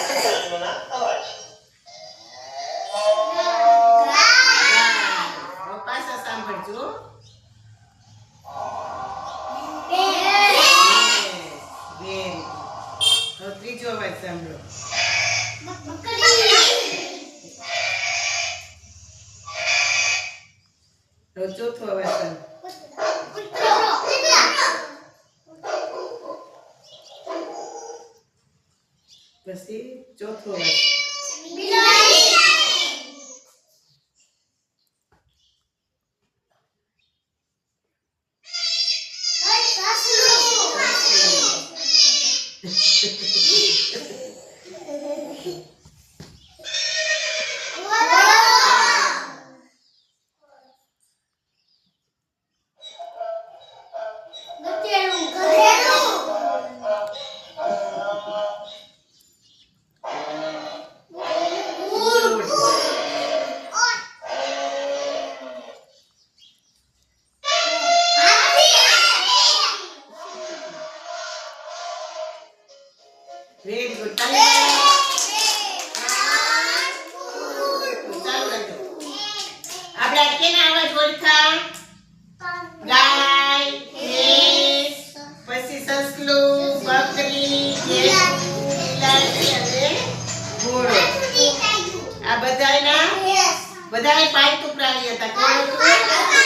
પ્રાણીઓના અવાજ. પાછા સાંભળજો. ત્રીજો અવાજ સાંભળો. ચોથો અવાજ સાંભળો. પછી ચોથો અવાજ. Very good. આપણે કેના અવાજ ઓળખા? ગાય, ભેંસ, પછી સસલું, બકરી, બિલાડી અને ઘોડો. આ બધાય પાલતુ પ્રાણી હતા. કોણ હતું?